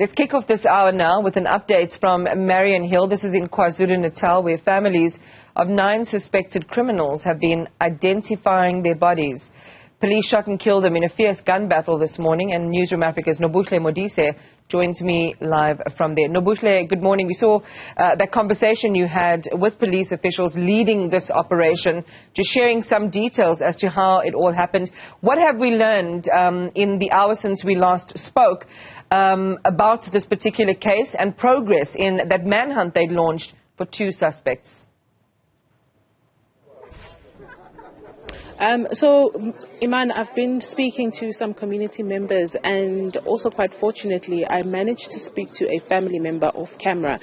Let's kick off this hour now with an update from Mariannhill. This is in KwaZulu-Natal, where families of 9 suspected criminals have been identifying their bodies. Police shot and killed them in a fierce gun battle this morning, and Newzroom Afrika's Nobuhle Modise joins me live from there. Nobuhle, good morning. We saw that conversation you had with police officials leading this operation, just sharing some details as to how it all happened. What have we learned in the hour since we last spoke about this particular case and progress in that manhunt they launched for 2 suspects? So, Iman, I've been speaking to some community members, and also quite fortunately I managed to speak to a family member off camera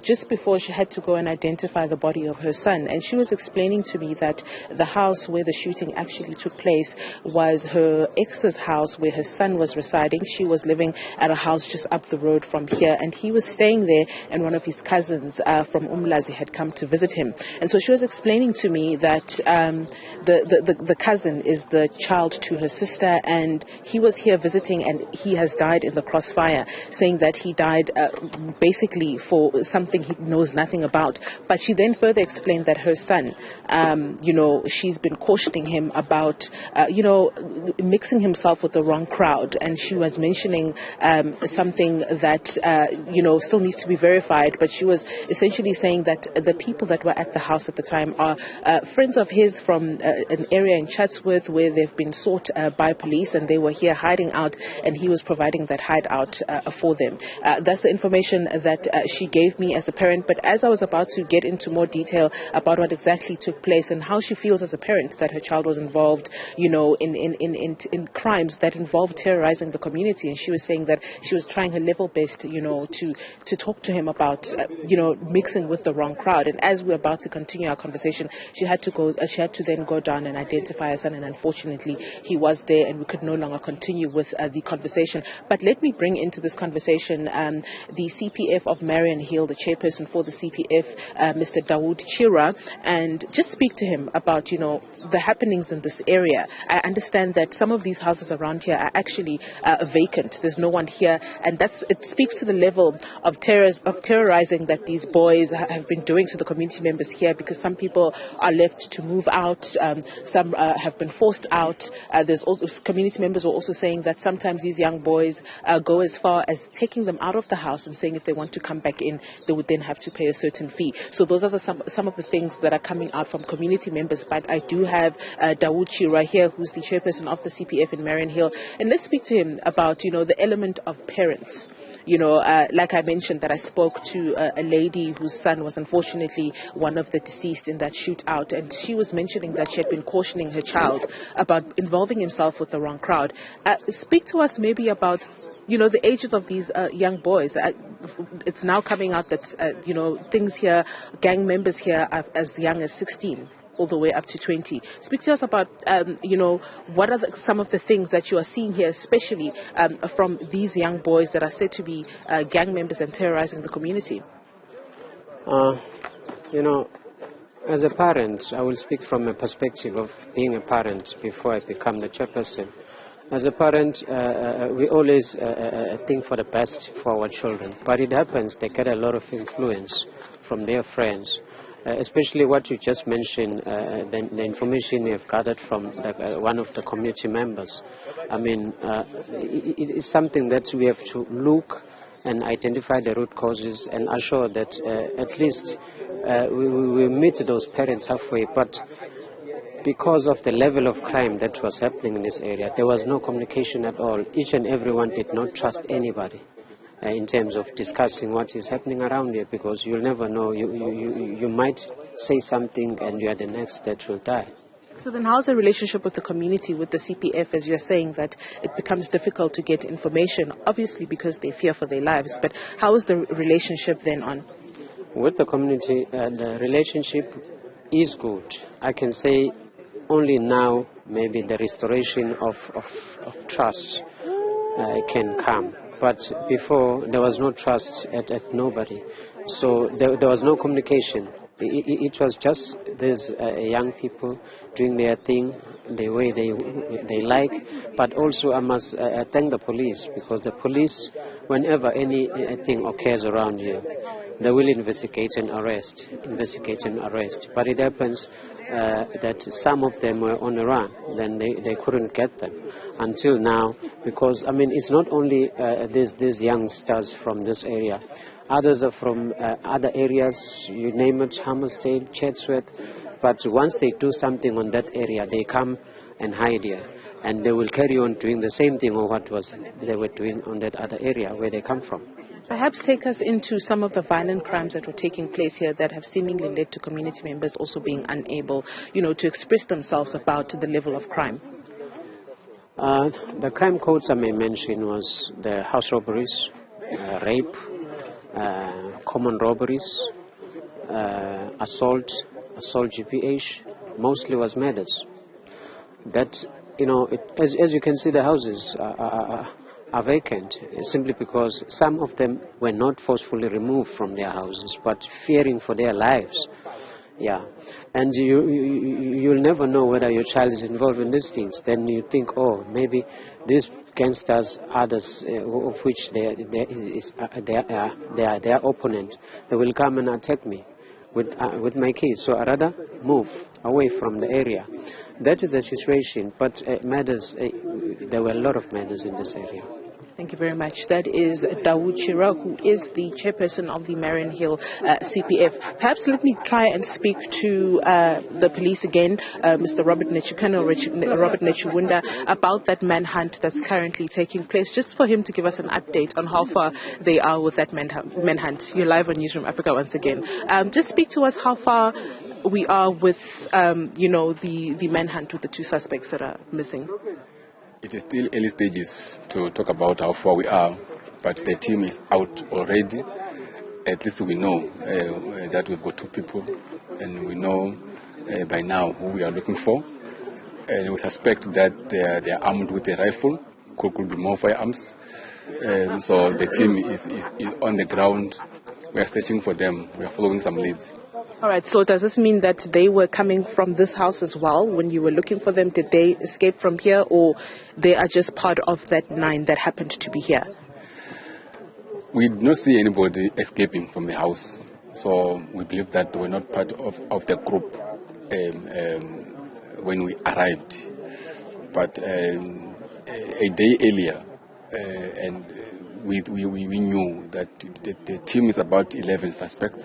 just before she had to go and identify the body of her son. And she was explaining to me that the house where the shooting actually took place was her ex's house where her son was residing. She was living at a house just up the road from here, and he was staying there, and one of his cousins from Umlazi had come to visit him. And so she was explaining to me that the cousin is the child to her sister, and he was here visiting, and he has died in the crossfire, saying that he died basically for something he knows nothing about. But she then further explained that her son, she's been cautioning him about, mixing himself with the wrong crowd. And she was mentioning something that, still needs to be verified. But she was essentially saying that the people that were at the house at the time are friends of his from an area in Chatsworth where they've been sought by police, and they were here hiding out, and he was providing that hideout for them. That's the information that she gave me as a parent. But as I was about to get into more detail about what exactly took place and how she feels as a parent that her child was involved, in crimes that involved terrorizing the community, and she was saying that she was trying her level best, to talk to him about, mixing with the wrong crowd. And as we're about to continue our conversation, she had to then go down and identify her son, and unfortunately he was there, and we could no longer continue with the conversation. But let me bring into this conversation the CPF of Mariannhill, the chairperson for the CPF, Mr. Dawud Chirwa, and just speak to him about the happenings in this area. I understand that some of these houses around here are actually vacant. There's no one here, and it speaks to the level of terrorizing that these boys have been doing to the community members here, because some people are left to move out. Some have been forced out. There's also community members were also saying that sometimes these young boys go as far as taking them out of the house and saying if they want to come back in, they would then have to pay a certain fee. So those are some of the things that are coming out from community members. But I do have Dawud Chirwa here, who's the chairperson of the CPF in Mariannhill, and let's speak to him about the element of parents. Like I mentioned, that I spoke to a lady whose son was unfortunately one of the deceased in that shootout, and she was mentioning that she had been cautioning her child about involving himself with the wrong crowd. Speak to us maybe about the ages of these young boys. It's now coming out that things here, gang members here are as young as 16. All the way up to 20. Speak to us about, what are some of the things that you are seeing here, especially from these young boys that are said to be gang members and terrorizing the community. As a parent, I will speak from a perspective of being a parent before I become the chairperson. As a parent, we always think for the best for our children, but it happens they get a lot of influence from their friends. Especially what you just mentioned, the information we have gathered from one of the community members. I mean, it is something that we have to look and identify the root causes and assure that at least we meet those parents halfway. But because of the level of crime that was happening in this area, there was no communication at all. Each and everyone did not trust anybody. In terms of discussing what is happening around here, because you'll never know. You might say something and you are the next that will die. So then how's the relationship with the community, with the CPF, as you're saying that it becomes difficult to get information, obviously because they fear for their lives, but how is the relationship then on? With the community, the relationship is good. I can say only now maybe the restoration of trust can come. But before, there was no trust at nobody. So there was no communication. It was just these young people doing their thing the way they like. But also I must thank the police, because the police whenever anything occurs around here, they will investigate and arrest. But it happens that some of them were on the run, then they couldn't get them until now, because I mean it's not only these youngsters from this area, others are from other areas, you name it, Hammersmith, Chatsworth, but once they do something on that area, they come and hide here, and they will carry on doing the same thing or what was they were doing on that other area where they come from. Perhaps take us into some of the violent crimes that were taking place here that have seemingly led to community members also being unable, to express themselves about the level of crime. The crime codes I may mention was the house robberies, rape, common robberies, assault GPH, mostly was murders. That, as you can see, the houses are vacant simply because some of them were not forcefully removed from their houses, but fearing for their lives. Yeah, and you'll never know whether your child is involved in these things. Then you think, oh, maybe these gangsters, others of which they are their opponent, they will come and attack me with my kids. So I rather move away from the area. That is the situation. But murders, there were a lot of murders in this area. Thank you very much. That is Dawud Chirwa, who is the chairperson of the Mariannhill CPF. Perhaps let me try and speak to the police again, Mr. Colonel Robert Nechewunda, about that manhunt that's currently taking place, just for him to give us an update on how far they are with that manhunt. You're live on Newzroom Afrika once again. Just speak to us how far we are with, the manhunt with the two suspects that are missing. It is still early stages to talk about how far we are, but the team is out already. At least we know that we've got two people, and we know by now who we are looking for. And we suspect that they are armed with a rifle, could be more firearms. So the team is on the ground. We are searching for them. We are following some leads. All right, so does this mean that they were coming from this house as well when you were looking for them? Did they escape from here, or they are just part of that 9 that happened to be here? We did not see anybody escaping from the house, so we believe that they were not part of the group when we arrived. But a day earlier, and we knew that the team is about 11 suspects.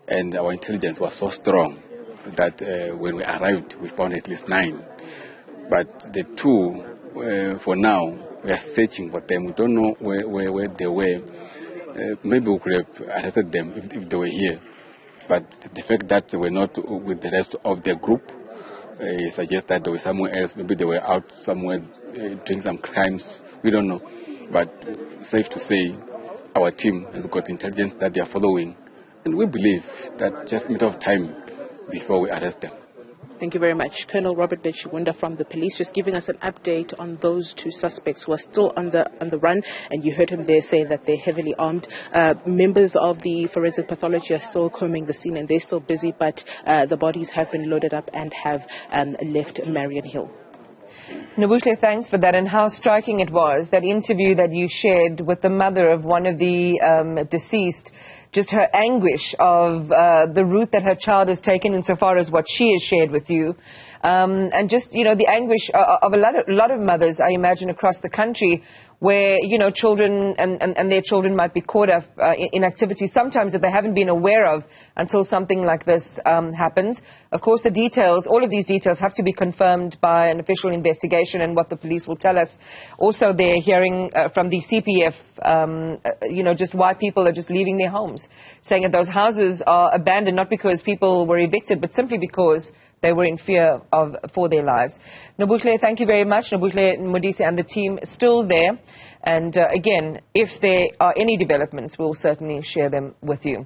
And our intelligence was so strong that when we arrived, we found at least 9. But the 2, for now, we are searching for them. We don't know where they were. Maybe we could have arrested them if they were here. But the fact that they were not with the rest of their group suggests that they were somewhere else. Maybe they were out somewhere doing some crimes. We don't know. But safe to say, our team has got intelligence that they are following. And we believe that just a matter of time before we arrest them. Thank you very much. Colonel Robert Nechewunda from the police, just giving us an update on those 2 suspects who are still on the run. And you heard him there say that they're heavily armed. Members of the forensic pathology are still combing the scene and they're still busy, but the bodies have been loaded up and have left Mariannhill. Nobuhle, thanks for that. And how striking it was, that interview that you shared with the mother of one of the deceased, just her anguish of the route that her child has taken insofar as what she has shared with you. And just, the anguish of a lot of mothers, I imagine, across the country, where, children and their children might be caught up in activities sometimes that they haven't been aware of until something like this happens. Of course, all of these details have to be confirmed by an official investigation and what the police will tell us. Also, they're hearing from the CPF, just why people are just leaving their homes, saying that those houses are abandoned not because people were evicted, but simply because they were in fear for their lives. Nobuhle, thank you very much. Nobuhle, Modise and the team still there. And again, if there are any developments, we'll certainly share them with you.